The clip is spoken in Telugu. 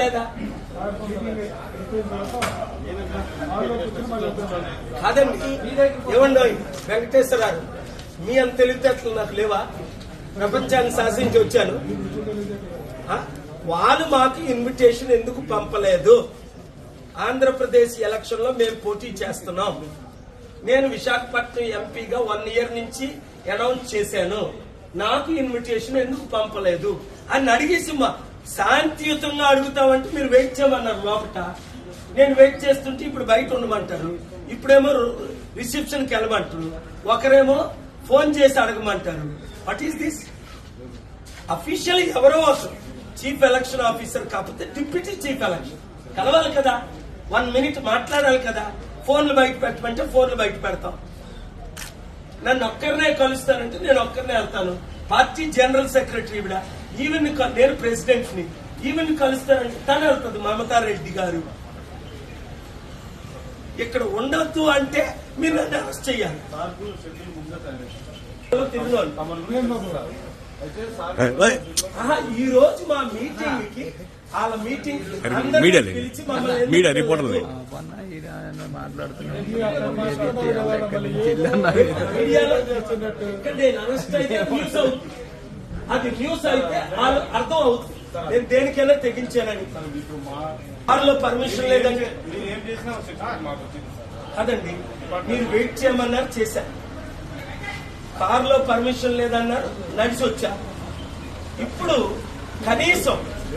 లేదా? కాదండి, ఏమండో వెంకటేశ్వరరావు, మీ అంత తెలివితేటలు నాకు లేవా? ప్రపంచాన్ని శాసించి వచ్చాను. వాళ్ళు మాకు ఇన్విటేషన్ ఎందుకు పంపలేదు? ఆంధ్రప్రదేశ్ ఎలక్షన్ లో మేము పోటీ చేస్తున్నాం. నేను విశాఖపట్నం ఎంపీగా 1 year నుంచి అనౌన్స్ చేశాను. నాకు ఇన్విటేషన్ ఎందుకు పంపలేదు అని అడిగేసి శాంతియుతంగా అడుగుతామంటే మీరు వెయిట్ చేయమన్నారు లోపట. నేను వెయిట్ చేస్తుంటే ఇప్పుడు బయట ఉండమంటారు, ఇప్పుడేమో రిసెప్షన్కి వెళ్ళమంటారు, ఒకరేమో ఫోన్ చేసి అడగమంటారు. What is this? అఫీషియల్ ఎవరో చీఫ్ ఎలక్షన్ ఆఫీసర్ కాకపోతే డిప్యూటీ చీఫ్ ఎలక్షన్ కలవాలి కదా, 1 minute మాట్లాడాలి కదా. ఫోన్లు బయట పెట్టమంటే ఫోన్లు బయట పెడతాం. నన్ను ఒక్కరినే కలుస్తానంటే నేను ఒక్కరినే వెళ్తాను. పార్టీ జనరల్ సెక్రటరీ ఇవిడ, ఈవెన్ నేను ప్రెసిడెంట్ ని, ఈవెన్ కలుస్తానంటే తను వెళ్తుంది మమతారెడ్డి గారు. ఇక్కడ ఉండొద్దు అంటే మీరు నన్ను అరెస్ట్ చేయాలి. ఈ రోజు మా మీటింగ్ కి వాళ్ళ మీటింగ్ పిలిచి మీడియా రిపోర్టర్లు నేను అరెస్ట్ అయితే న్యూస్ అవుతుంది, అది న్యూస్ అయితే అర్థం అవుతుంది. నేను దేనికైనా తెగించానని. కారులో పర్మిషన్ లేదండి అదండి, మీరు వెయిట్ చేయమన్నారు చేశాను. కారులో పర్మిషన్ లేదన్నారు, నడిచి వచ్చా. ఇప్పుడు కనీసం